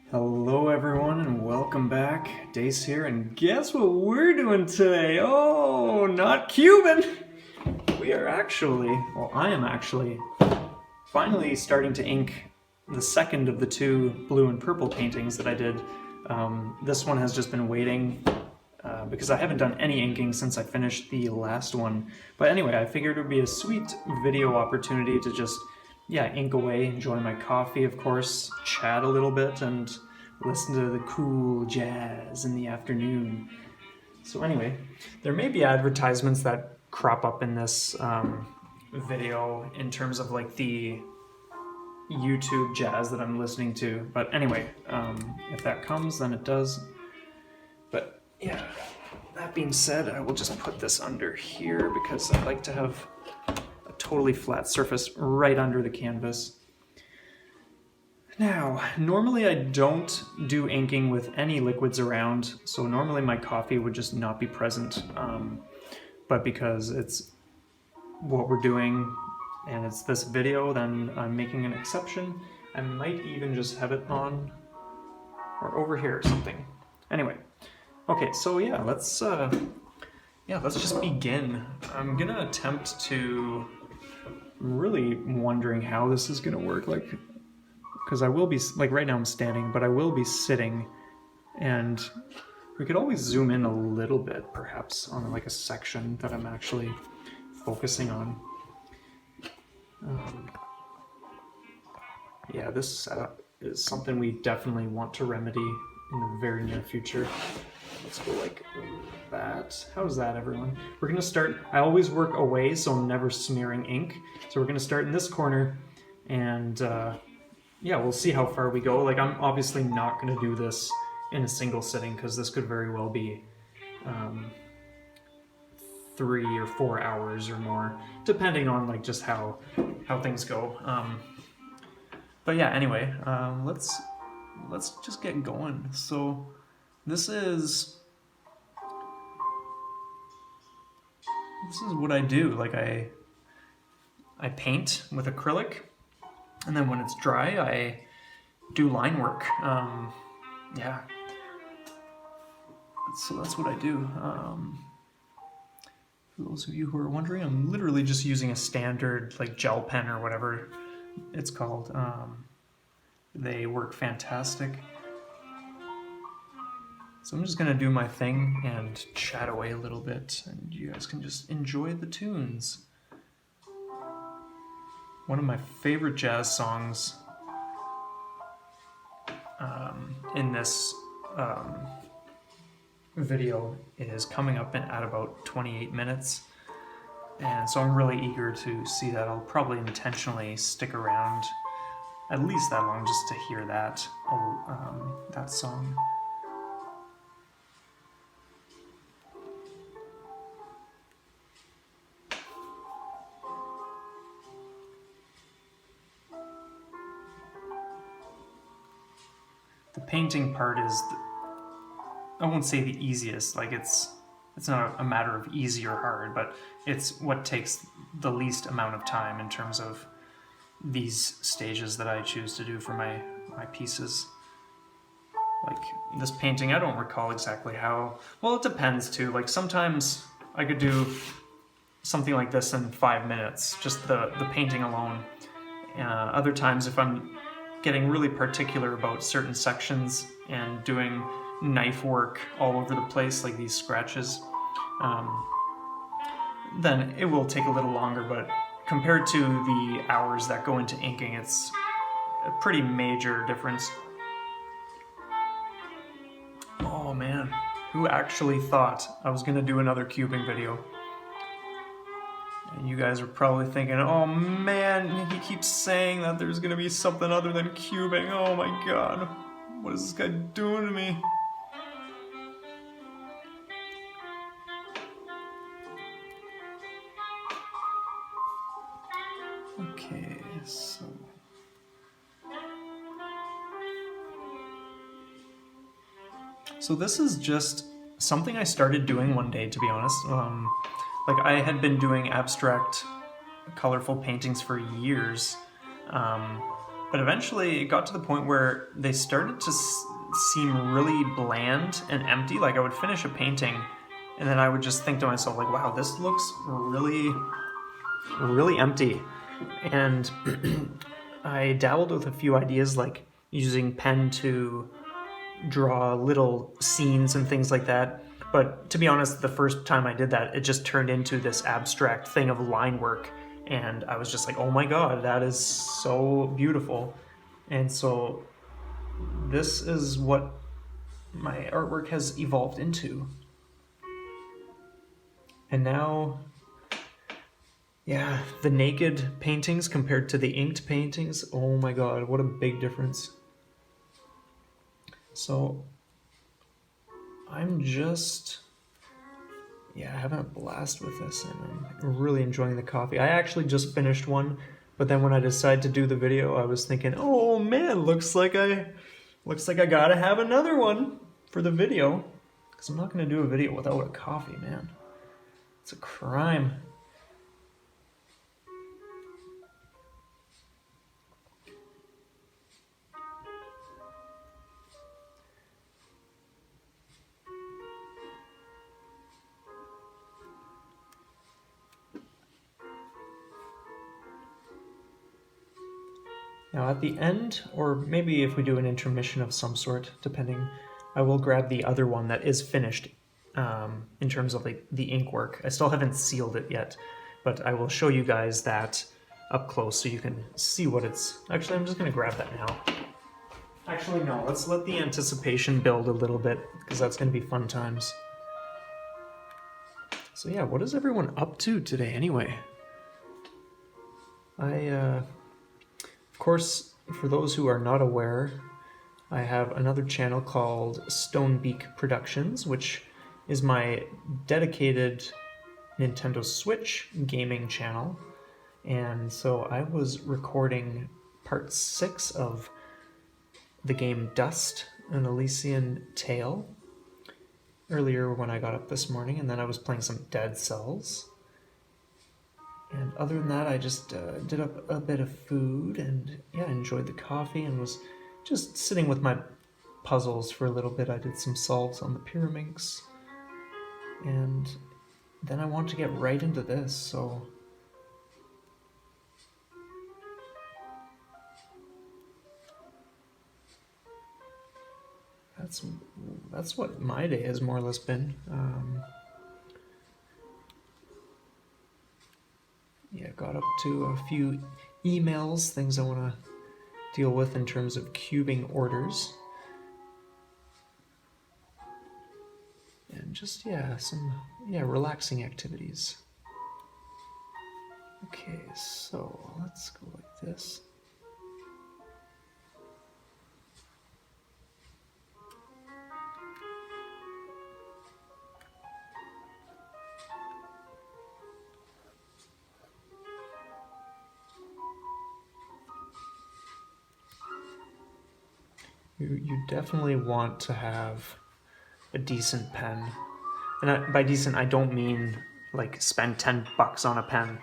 Hello everyone and welcome back. Dace here, and guess what we're doing today? Oh, not Cuban! We are actually, well, I am actually finally starting to ink the second of the two blue and purple paintings that I did. This one has just been waiting because I haven't done any inking since I finished the last one. But anyway, I figured it would be a sweet video opportunity to just ink away, enjoy my coffee, of course, chat a little bit, and listen to the cool jazz in the afternoon. So anyway, there may be advertisements that crop up in this video in terms of like the YouTube jazz that I'm listening to. But anyway, if that comes, then it does. But yeah, that being said, I will just put this under here because I like to have a totally flat surface right under the canvas. Now, normally I don't do inking with any liquids around, so normally my coffee would just not be present, but because it's what we're doing and it's this video, then I'm making an exception. I might even just have it on or over here or something. Anyway, okay, so yeah, let's just begin. I'm gonna attempt to, I'm really wondering how this is gonna work, because I will be, like right now I'm standing, but I will be sitting, and we could always zoom in a little bit, perhaps, on like a section that I'm actually focusing on. Yeah, this setup is something we definitely want to remedy in the very near future. Let's go like that. How's that, everyone? We're gonna start, I always work away, so I'm never smearing ink. So we're gonna start in this corner, and yeah, we'll see how far we go. Like, I'm obviously not going to do this in a single sitting because this could very well be 3 or 4 hours or more, depending on like just how things go. But yeah, anyway, let's just get going. So this is what I do. Like I paint with acrylic. And then when it's dry, I do line work. Yeah. So that's what I do. For those of you who are wondering, I'm literally just using a standard like gel pen or whatever it's called. They work fantastic. So I'm just gonna do my thing and chat away a little bit, and you guys can just enjoy the tunes. One of my favorite jazz songs in this video is coming up at about 28 minutes. And so I'm really eager to see that. I'll probably intentionally stick around at least that long just to hear that song. The painting part is, I won't say the easiest, like it's not a matter of easy or hard, but it's what takes the least amount of time in terms of these stages that I choose to do for my pieces. Like this painting, I don't recall exactly how, well, it depends too. Like sometimes I could do something like this in 5 minutes, just the painting alone. Other times if I'm getting really particular about certain sections and doing knife work all over the place, like these scratches, then it will take a little longer, but compared to the hours that go into inking, it's a pretty major difference. Oh man, who actually thought I was gonna do another cubing video? And you guys are probably thinking, oh man, he keeps saying that there's gonna be something other than cubing. Oh my god, what is this guy doing to me? Okay, so this is just something I started doing one day, to be honest. Like I had been doing abstract, colorful paintings for years, But eventually it got to the point where they started to seem really bland and empty. Like I would finish a painting and then I would just think to myself like, wow, this looks really, really empty. And I dabbled with a few ideas like using pen to draw little scenes and things like that. But to be honest, the first time I did that, it just turned into this abstract thing of line work. And I was just like, oh my God, that is so beautiful. And so this is what my artwork has evolved into. And now, yeah, the naked paintings compared to the inked paintings, oh my God, what a big difference. So I'm just, having a blast with this, and I'm really enjoying the coffee. I actually just finished one, but then when I decided to do the video, I was thinking, oh man, looks like I gotta have another one for the video, because I'm not gonna do a video without a coffee, man. It's a crime. Now at the end, or maybe if we do an intermission of some sort, depending, I will grab the other one that is finished in terms of the ink work. I still haven't sealed it yet, but I will show you guys that up close so you can see what it's... Actually, I'm just going to grab that now. Actually, no, let's let the anticipation build a little bit, because that's going to be fun times. So yeah, what is everyone up to today anyway? Of course, for those who are not aware, I have another channel called Stonebeak Productions, which is my dedicated Nintendo Switch gaming channel. And so I was recording part 6 of the game Dust: An Elysian Tale earlier when I got up this morning, and then I was playing some Dead Cells. And other than that, I just did up a bit of food and enjoyed the coffee and was just sitting with my puzzles for a little bit. I did some solves on the Pyraminx, and then I want to get right into this, so... That's what my day has more or less been. Got up to a few emails, things I want to deal with in terms of cubing orders. And just, some relaxing activities. Okay, so let's go like this. You definitely want to have a decent pen. And by decent, I don't mean like spend $10 on a pen.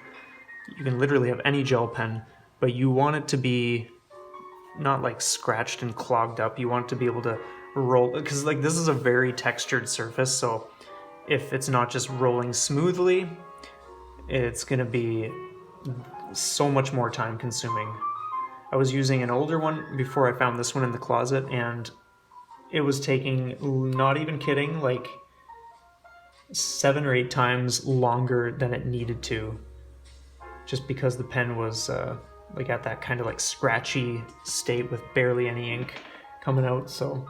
You can literally have any gel pen, but you want it to be not like scratched and clogged up. You want it to be able to roll, because like this is a very textured surface, so if it's not just rolling smoothly, it's gonna be so much more time consuming. I was using an older one before I found this one in the closet, and it was taking, not even kidding, like 7 or 8 times longer than it needed to, just because the pen was like at that kind of like scratchy state with barely any ink coming out. So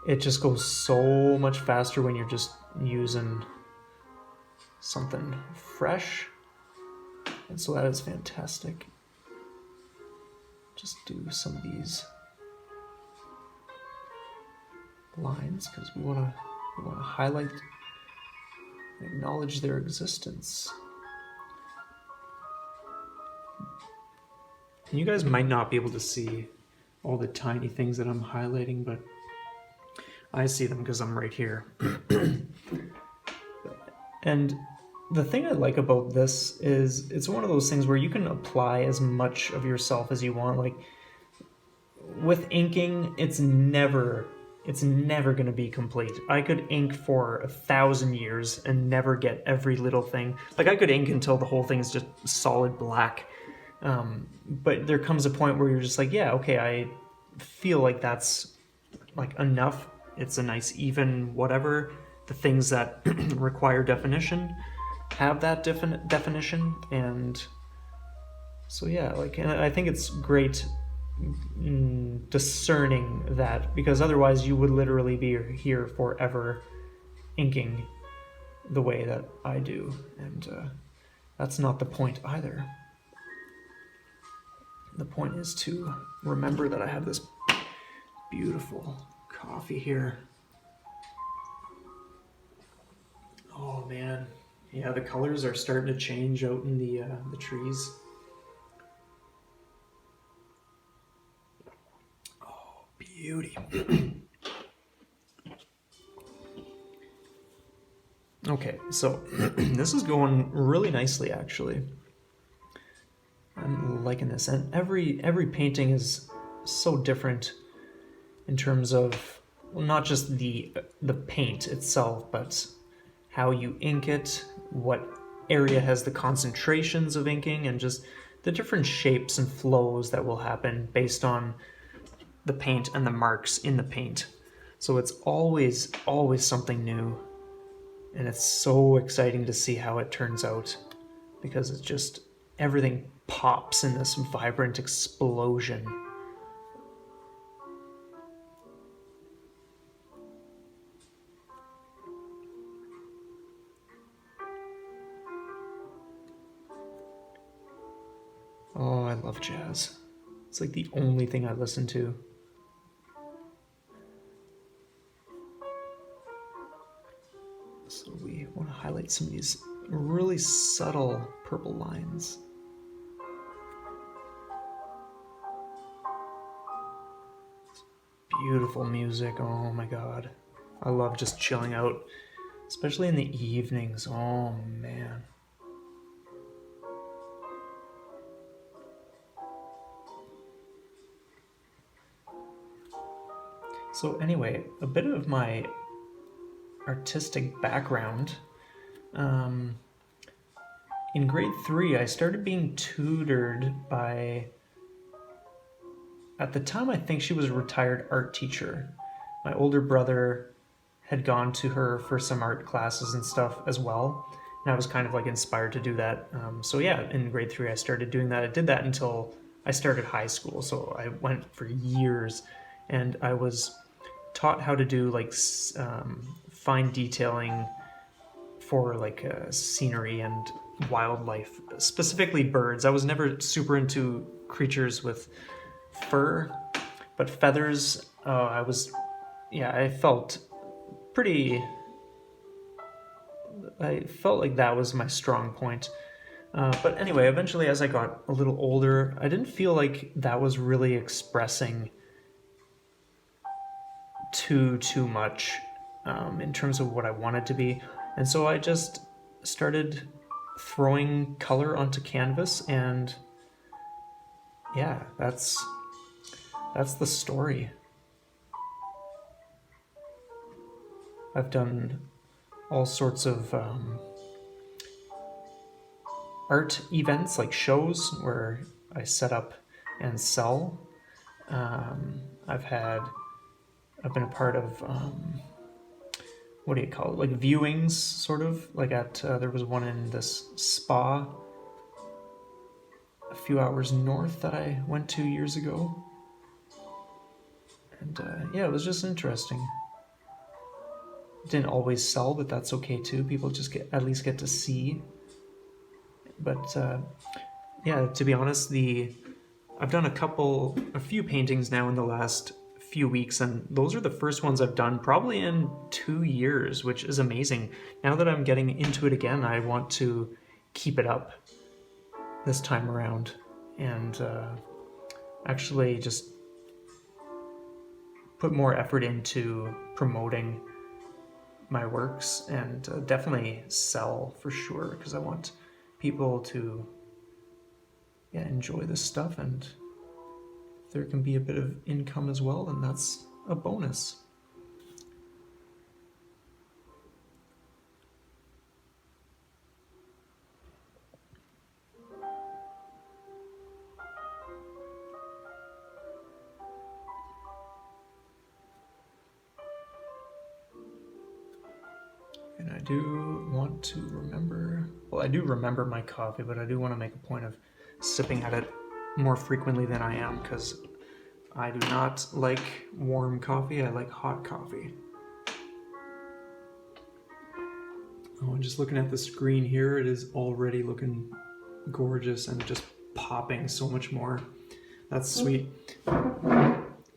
it just goes so much faster when you're just using something fresh, and so that is fantastic. Just do some of these lines because we want to highlight and acknowledge their existence. And you guys might not be able to see all the tiny things that I'm highlighting, but I see them because I'm right here. And the thing I like about this is it's one of those things where you can apply as much of yourself as you want. Like with inking, it's never going to be complete. I could ink for 1,000 years and never get every little thing. Like I could ink until the whole thing is just solid black. But there comes a point where you're just like, yeah, okay, I feel like that's like enough. It's a nice even whatever. The things that require definition have that definition, and so yeah, like, and I think it's great discerning that, because otherwise you would literally be here forever inking the way that I do, and that's not the point either. The point is to remember that I have this beautiful coffee here. Oh man, yeah, the colors are starting to change out in the trees. Oh, beauty. Okay, so this is going really nicely actually. I'm liking this, and every painting is so different in terms of, well, not just the paint itself, but how you ink it, what area has the concentrations of inking, and just the different shapes and flows that will happen based on the paint and the marks in the paint. So it's always something new, and it's so exciting to see how it turns out, because it's just everything pops in this vibrant explosion. Oh, I love jazz. It's like the only thing I listen to. So we want to highlight some of these really subtle purple lines. Beautiful music, oh my god. I love just chilling out, especially in the evenings, oh man. So anyway, a bit of my artistic background. In grade 3, I started being tutored by, at the time I think she was a retired art teacher. My older brother had gone to her for some art classes and stuff as well, and I was kind of like inspired to do that. So yeah, in grade 3 I started doing that. I did that until I started high school, so I went for years, and I was taught how to do like fine detailing for like scenery and wildlife, specifically birds. I was never super into creatures with fur, but feathers, I felt like that was my strong point. But anyway, eventually as I got a little older, I didn't feel like that was really expressing too much in terms of what I wanted to be. And so I just started throwing color onto canvas, and yeah, that's the story. I've done all sorts of art events, like shows where I set up and sell. I've been a part of what do you call it, like viewings, sort of like at there was one in this spa a few hours north that I went to years ago, and yeah, it was just interesting. Didn't always sell, but that's okay too. People just at least get to see. But yeah, to be honest, I've done a few paintings now in the last few weeks, and those are the first ones I've done probably in 2 years, which is amazing. Now that I'm getting into it again, I want to keep it up this time around, and actually just put more effort into promoting my works, and definitely sell for sure, because I want people to enjoy this stuff, and if there can be a bit of income as well, then that's a bonus. And I do want to remember, well, I do remember my coffee, but I do want to make a point of sipping at it more frequently than I am, because I do not like warm coffee, I like hot coffee. Oh, and just looking at the screen here, it is already looking gorgeous and just popping so much more. That's sweet.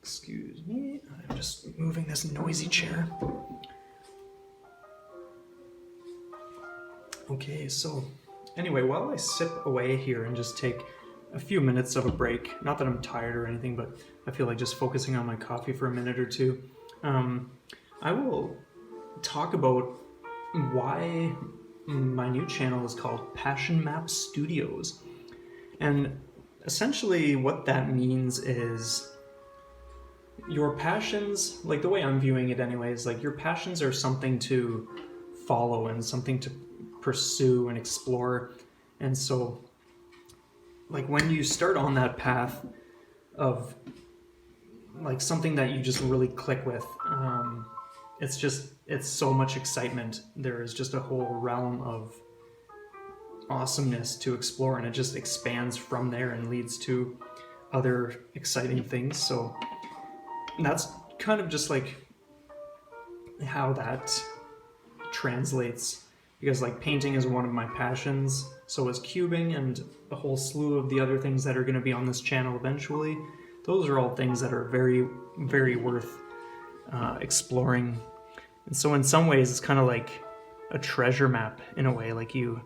Excuse me, I'm just moving this noisy chair. Okay, so anyway, while I sip away here and just take a few minutes of a break, not that I'm tired or anything, but I feel like just focusing on my coffee for a minute or two, I will talk about why my new channel is called Passion Map Studios. And essentially what that means is your passions, like the way I'm viewing it anyways, like your passions are something to follow and something to pursue and explore. And so like when you start on that path of like something that you just really click with, it's so much excitement. There is just a whole realm of awesomeness to explore, and it just expands from there and leads to other exciting things. So that's kind of just like how that translates, because like painting is one of my passions, so is cubing and a whole slew of the other things that are going to be on this channel eventually. Those are all things that are very, very worth exploring. And so in some ways it's kind of like a treasure map in a way. Like you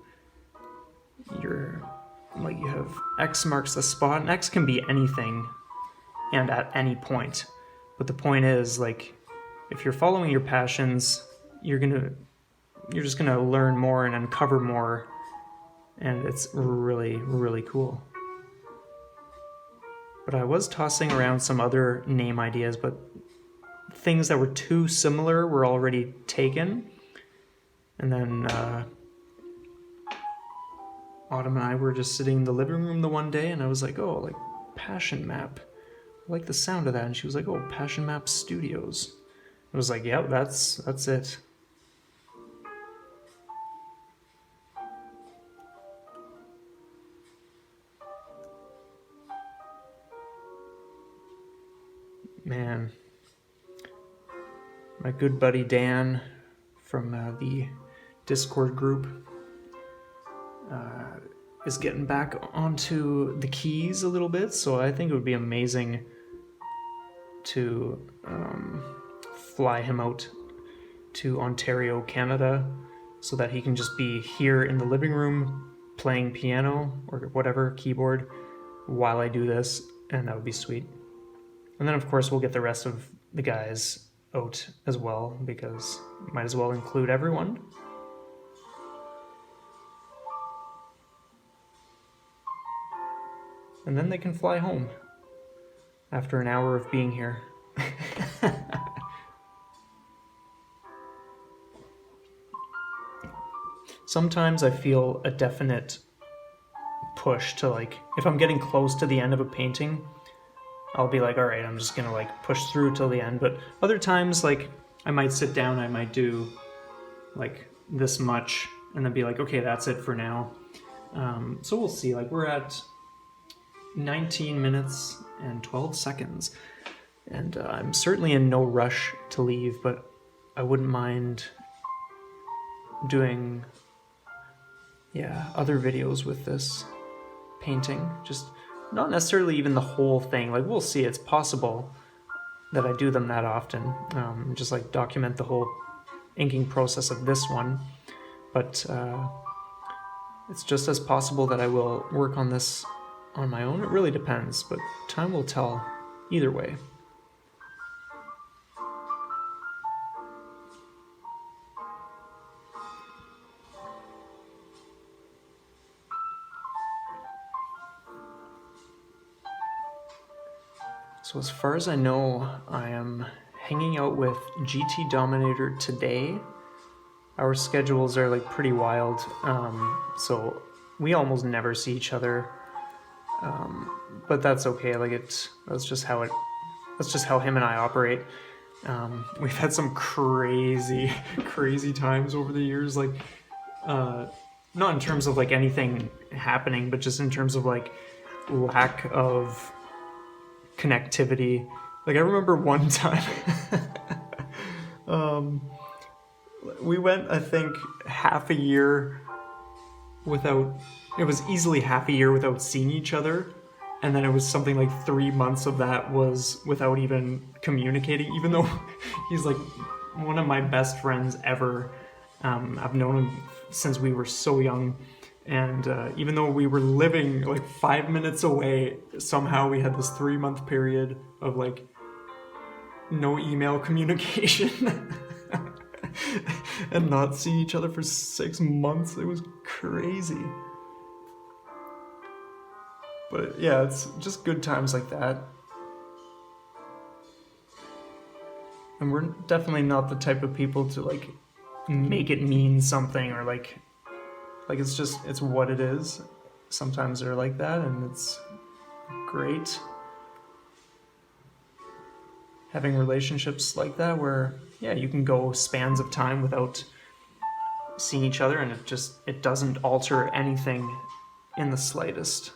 have X marks the spot, and X can be anything and at any point. But the point is, like, if you're following your passions, you're just gonna learn more and uncover more, and it's really, really cool. But I was tossing around some other name ideas, but things that were too similar were already taken. And then Autumn and I were just sitting in the living room the one day, and I was like, oh, like Passion Map. I like the sound of that. And she was like, oh, Passion Map Studios. I was like, yep, that's it. Man, my good buddy Dan from the Discord group is getting back onto the keys a little bit, so I think it would be amazing to fly him out to Ontario, Canada, so that he can just be here in the living room playing piano or whatever, keyboard, while I do this, and that would be sweet. And then of course we'll get the rest of the guys out as well, because might as well include everyone. And then they can fly home after an hour of being here. Sometimes I feel a definite push to, like, if I'm getting close to the end of a painting, I'll be like, all right, I'm just gonna like push through till the end. But other times, like, I might sit down, I might do like this much, and then be like, okay, that's it for now. So we'll see. Like, we're at 19 minutes and 12 seconds, and I'm certainly in no rush to leave, but I wouldn't mind doing, other videos with this painting. Just not necessarily even the whole thing. Like, we'll see. It's possible that I do them that often. Just like document the whole inking process of this one. But it's just as possible that I will work on this on my own. It really depends, but time will tell either way. So as far as I know, I am hanging out with GT Dominator today. Our schedules are like pretty wild, so we almost never see each other. But that's okay. That's just how him and I operate. We've had some crazy times over the years, like not in terms of like anything happening, but just in terms of like lack of connectivity. Like I remember one time we went, I think, it was easily half a year without seeing each other. And then it was something like 3 months of that was without even communicating, even though he's like one of my best friends ever. I've known him since we were so young. And even though we were living like 5 minutes away, somehow we had this 3-month period of like no email communication and not see each other for 6 months. It was crazy. But yeah, it's just good times like that. And we're definitely not the type of people to like make it mean something or like it's what it is. Sometimes they're like that, and it's great having relationships like that where, yeah, you can go spans of time without seeing each other, and it doesn't alter anything in the slightest.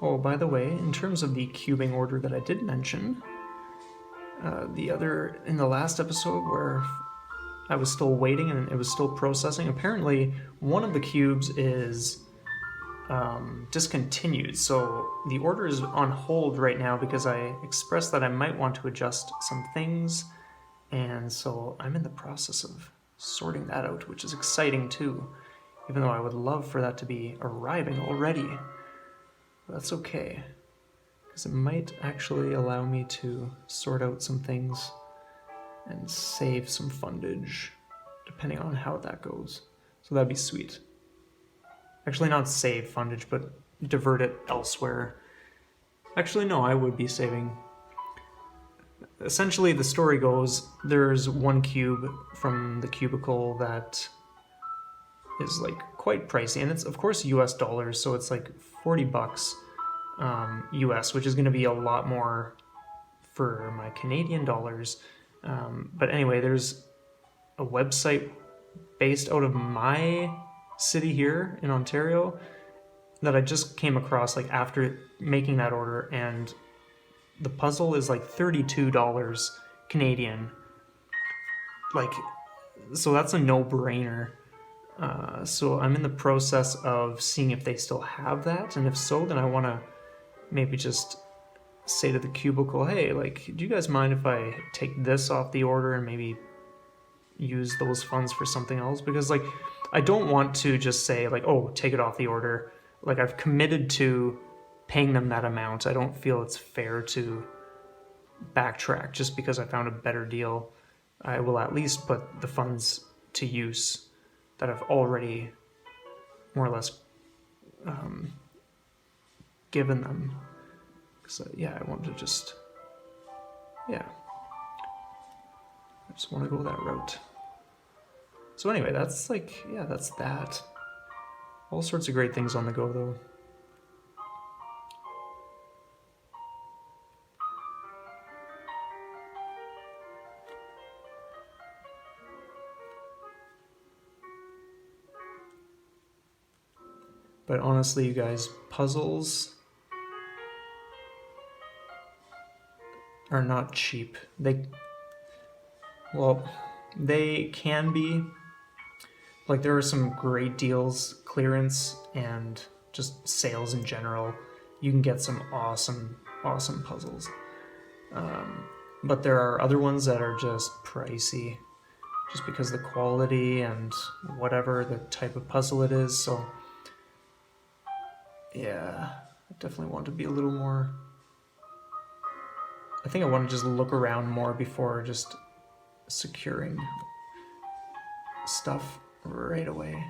Oh, by the way, in terms of the cubing order that I did mention, in the last episode where I was still waiting and it was still processing, apparently one of the cubes is discontinued. So the order is on hold right now because I expressed that I might want to adjust some things. And so I'm in the process of sorting that out, which is exciting too, even though I would love for that to be arriving already. But that's okay, because it might actually allow me to sort out some things and save some fundage, depending on how that goes. So that'd be sweet. Actually, not save fundage, but divert it elsewhere. Actually, no, I would be saving. Essentially, the story goes, there's one cube from the cubicle that is like quite pricey, and it's of course US dollars, so it's like $40 US, which is going to be a lot more for my Canadian dollars. But anyway, there's a website based out of my city here in Ontario that I just came across like after making that order, and the puzzle is like $32 Canadian. Like, so that's a no-brainer. So I'm in the process of seeing if they still have that, and if so, then I want to maybe just say to the cubicle, hey, like, do you guys mind if I take this off the order and maybe use those funds for something else? Because like, I don't want to just say like, oh, take it off the order. Like, I've committed to paying them that amount. I don't feel it's fair to backtrack just because I found a better deal. I will at least put the funds to use that I've already more or less given them. So yeah, I want to just, yeah, I just want to go that route. So anyway, that's like, yeah, that's that. All sorts of great things on the go though. But honestly, you guys, puzzles are not cheap. They can be. Like, there are some great deals, clearance, and just sales in general. You can get some awesome puzzles. But there are other ones that are just pricey, just because of the quality and whatever the type of puzzle it is. So yeah, I definitely want to be a little more... I think I want to just look around more before just securing stuff right away.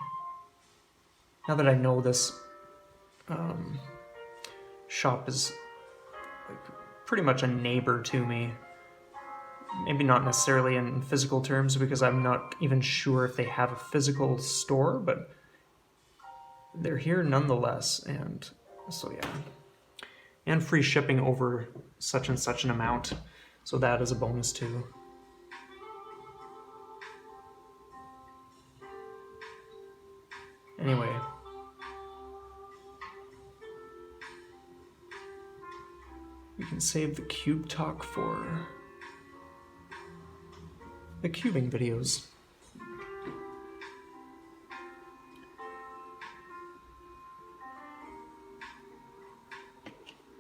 now that I know this shop is like pretty much a neighbor to me, maybe not necessarily in physical terms because I'm not even sure if they have a physical store, but they're here nonetheless, and so yeah. And free shipping over such and such an amount, so that is a bonus too. Anyway, we can save the cube talk for the cubing videos.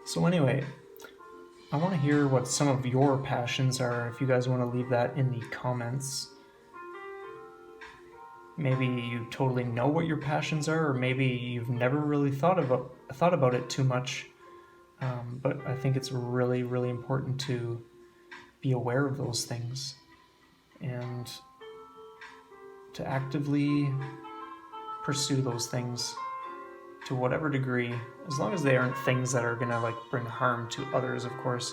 So anyway, I want to hear what some of your passions are, if you guys want to leave that in the comments. Maybe you totally know what your passions are, or maybe you've never really thought about it too much. But I think it's really, really important to be aware of those things and to actively pursue those things to whatever degree, as long as they aren't things that are gonna like bring harm to others, of course.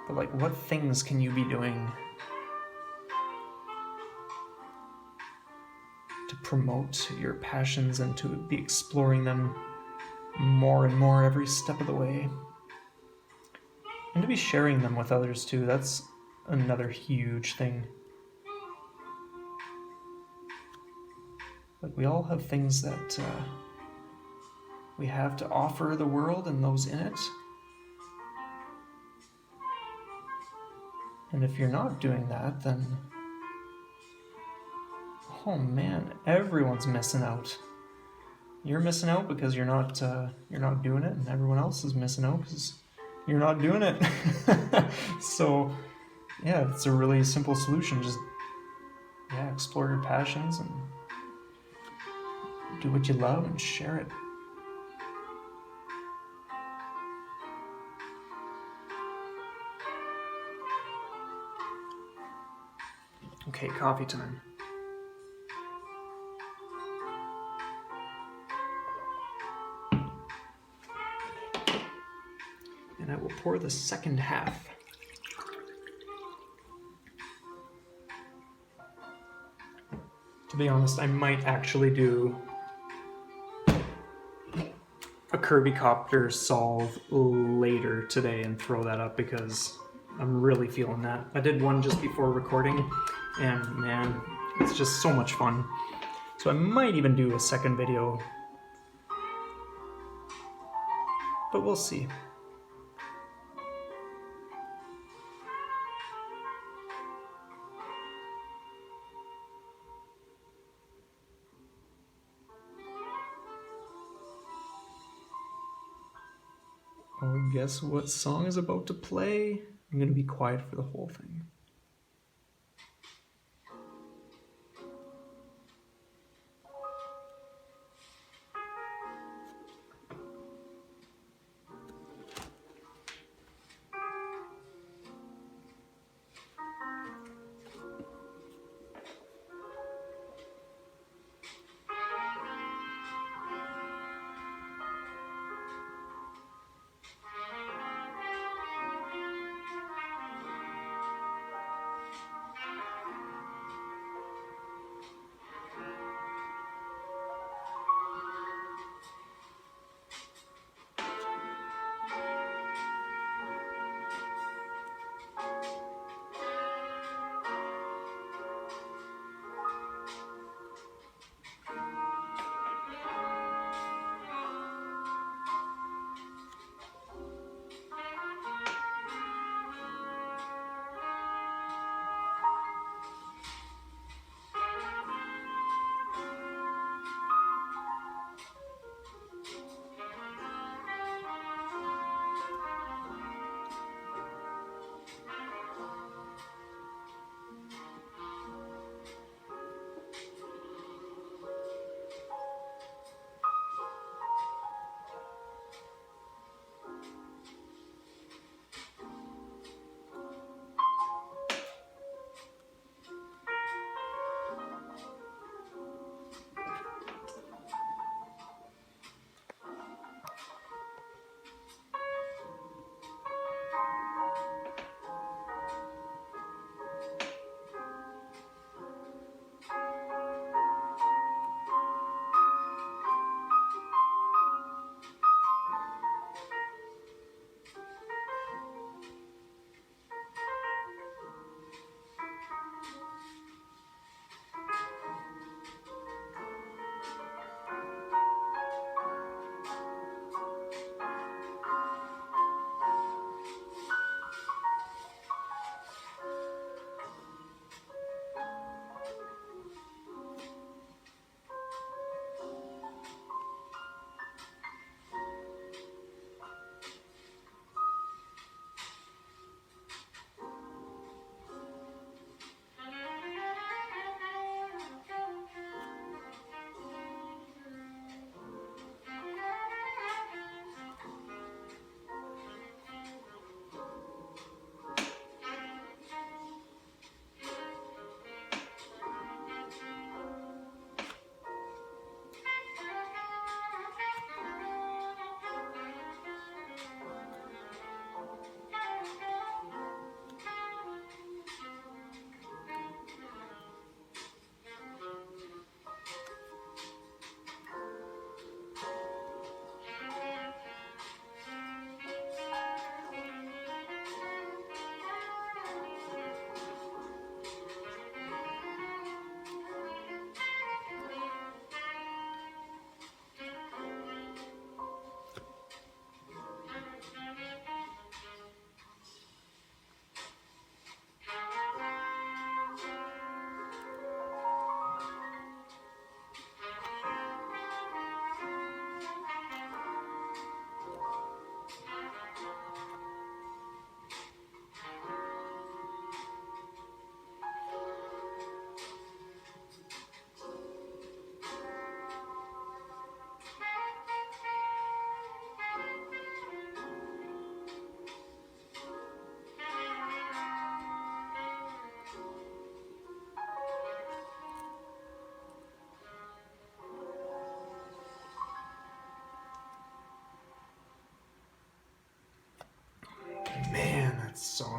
But like, what things can you be doing to promote your passions and to be exploring them more and more every step of the way? And to be sharing them with others too, that's another huge thing. Like, we all have things that we have to offer the world and those in it. And if you're not doing that, then oh man, everyone's missing out. You're missing out because you're not doing it, and everyone else is missing out because you're not doing it. So yeah, it's a really simple solution. Just explore your passions and do what you love and share it. Okay, coffee time. And I will pour the second half. To be honest, I might actually do a Kirby Copter solve later today and throw that up because I'm really feeling that. I did one just before recording, and man, it's just so much fun. So I might even do a second video, but we'll see. Oh, guess what song is about to play? I'm gonna be quiet for the whole thing.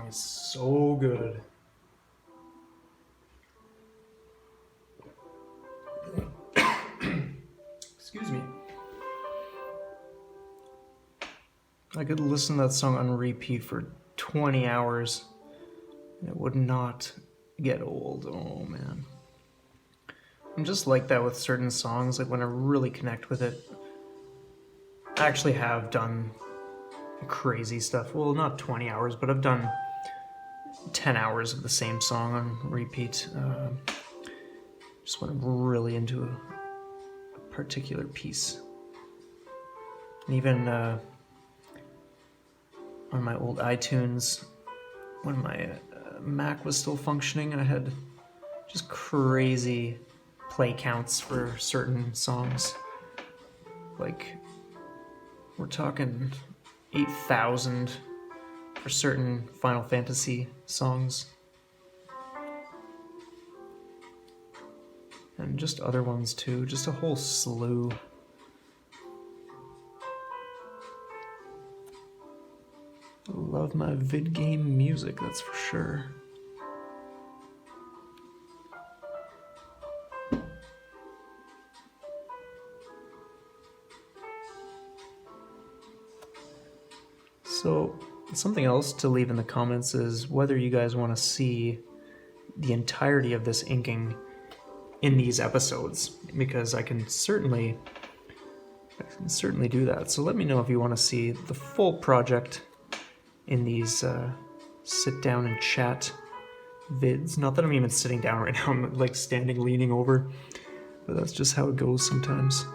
is so good. Excuse me. I could listen to that song on repeat for 20 hours and it would not get old. Oh man. I'm just like that with certain songs, like when I really connect with it. I actually have done crazy stuff. Well, not 20 hours, but I've done 10 hours of the same song on repeat. Just when I'm really into a particular piece. And even on my old iTunes, when my Mac was still functioning, and I had just crazy play counts for certain songs. Like, we're talking 8,000 for certain Final Fantasy songs. And just other ones too, just a whole slew. Love my vid game music, that's for sure. So, something else to leave in the comments is whether you guys want to see the entirety of this inking in these episodes, because I can certainly do that. So let me know if you want to see the full project in these sit down and chat vids. Not that I'm even sitting down right now, I'm like standing leaning over, but that's just how it goes sometimes.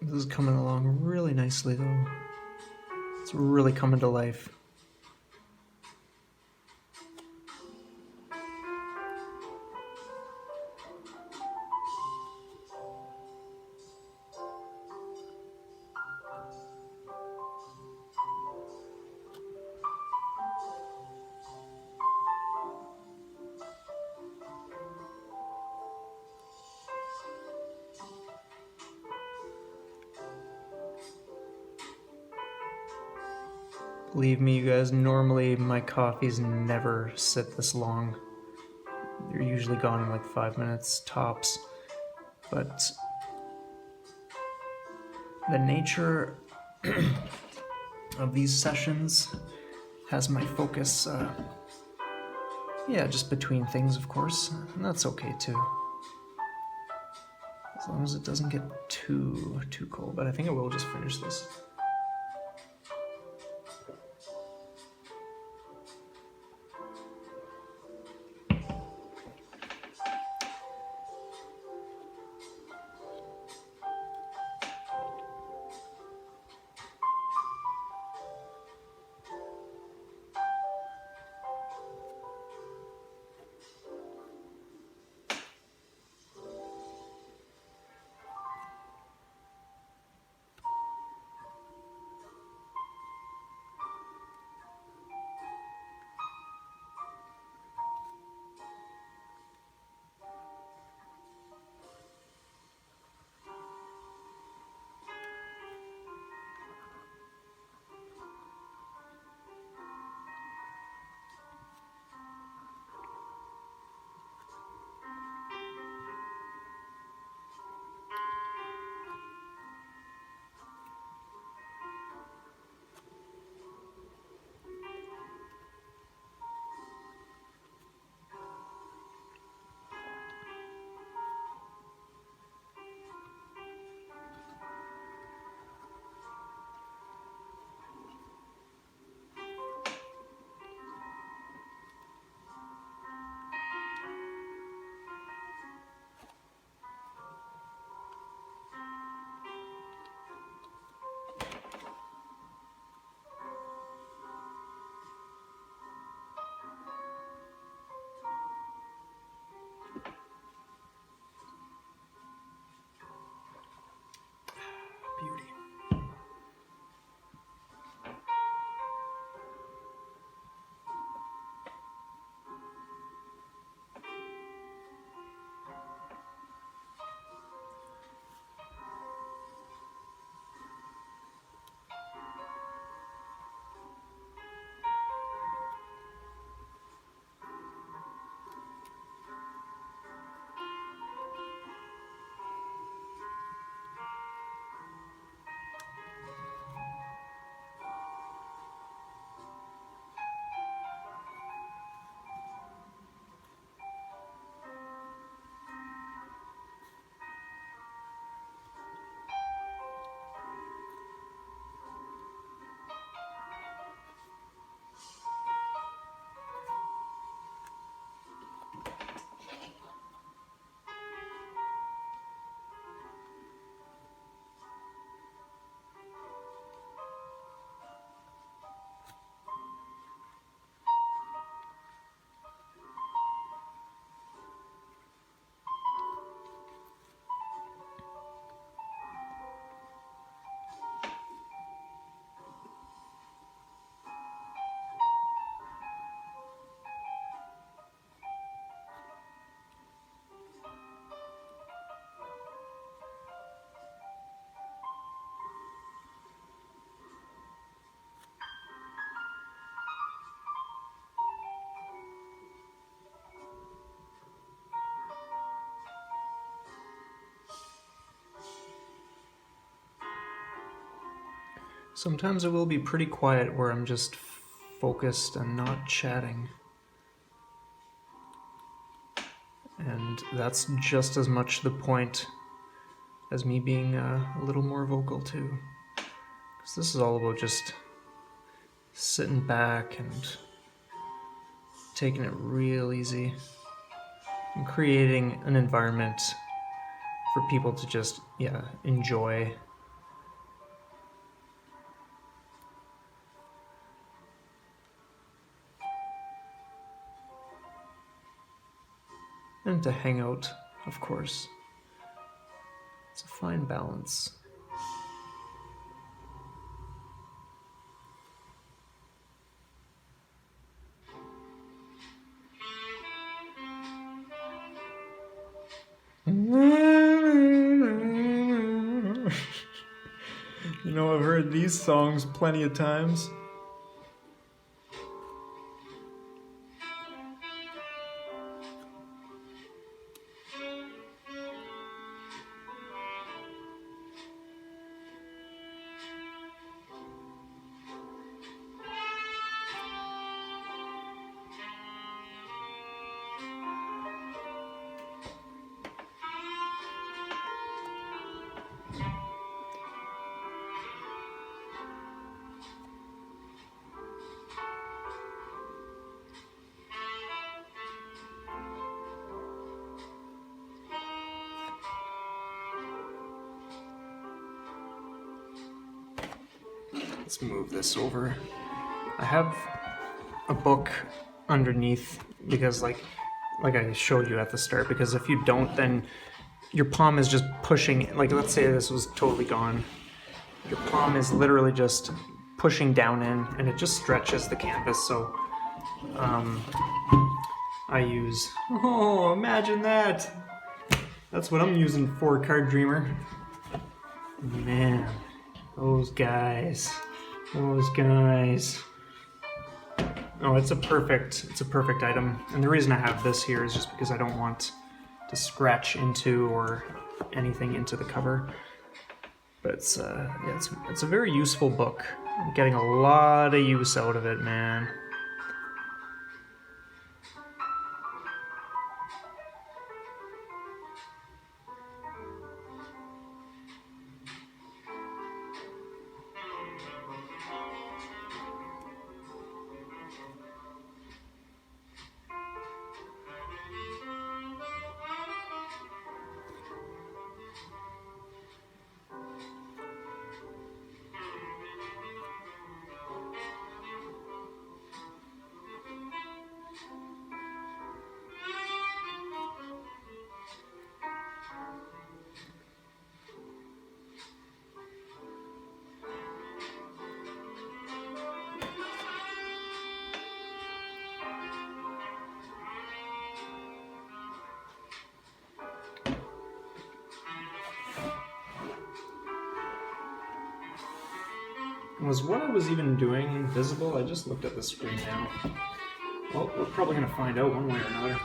This is coming along really nicely though. It's really coming to life. Believe me, you guys, normally my coffees never sit this long. They're usually gone in like 5 minutes tops. But the nature of these sessions has my focus, just between things, of course, and that's okay too. As long as it doesn't get too cold, but I think I will just finish this. Sometimes it will be pretty quiet where I'm just focused and not chatting. And that's just as much the point as me being a little more vocal too. Because this is all about just sitting back and taking it real easy and creating an environment for people to just, enjoy. And to hang out, of course. It's a fine balance. You know, I've heard these songs plenty of times. Let's move this over. I have a book underneath because like I showed you at the start, because if you don't, then your palm is just pushing, like let's say this was totally gone. Your palm is literally just pushing down in and it just stretches the canvas. So I use, oh, imagine that. That's what I'm using for Card Dreamer. Man, those guys. Oh, it's a perfect item. And the reason I have this here is just because I don't want to scratch into or anything into the cover. But it's a very useful book. I'm getting a lot of use out of it, man. Was what I was even doing visible? I just looked at the screen now. Well, we're probably going to find out one way or another.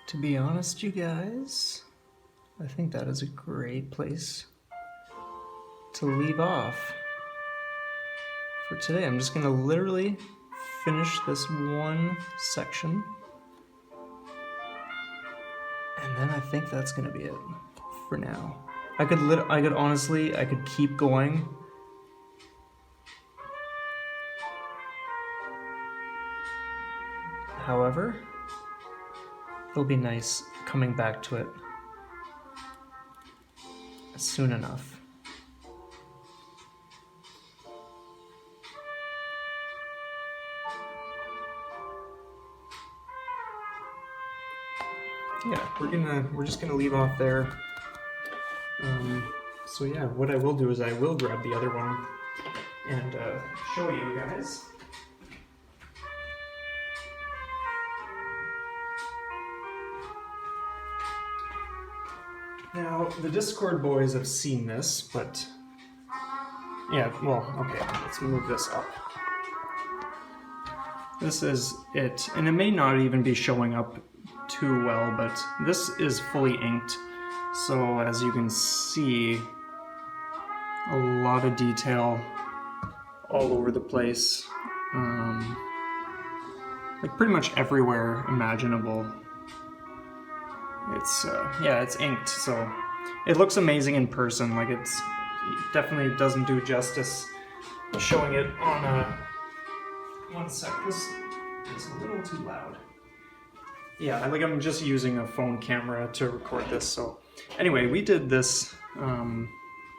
To be honest, you guys, I think that is a great place to leave off for today. I'm just gonna literally finish this one section, and then I think that's gonna be it for now. I could honestly keep going. However, it'll be nice coming back to it soon enough. Yeah, we're just gonna leave off there. So yeah, what I will do is I will grab the other one and show you guys. Now, the Discord boys have seen this, but yeah, well, okay, let's move this up. This is it, and it may not even be showing up too well, but this is fully inked, so as you can see, a lot of detail all over the place, like pretty much everywhere imaginable. It's yeah, it's inked, so it looks amazing in person. Like it definitely doesn't do justice showing it on one sec. This is a little too loud. Yeah, I'm just using a phone camera to record this. So anyway, we did this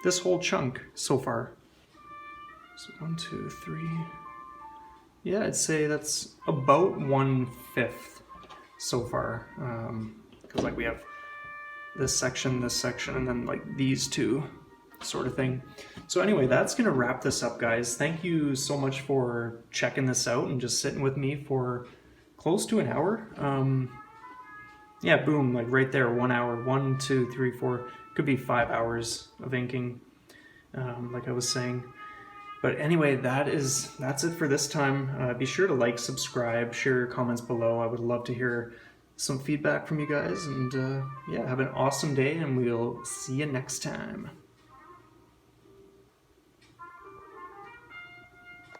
this whole chunk so far. So 1, 2, 3. Yeah, I'd say that's about 1/5 so far. Because like we have this section, and then like these two sort of thing. So anyway, that's gonna wrap this up, guys. Thank you so much for checking this out and just sitting with me for close to an hour. Yeah, boom, like right there, 1 hour, 1, 2, 3, 4, could be 5 hours of inking, like I was saying. But anyway, that's it for this time. Be sure to like, subscribe, share your comments below. I would love to hear some feedback from you guys, and yeah, have an awesome day, and we'll see you next time.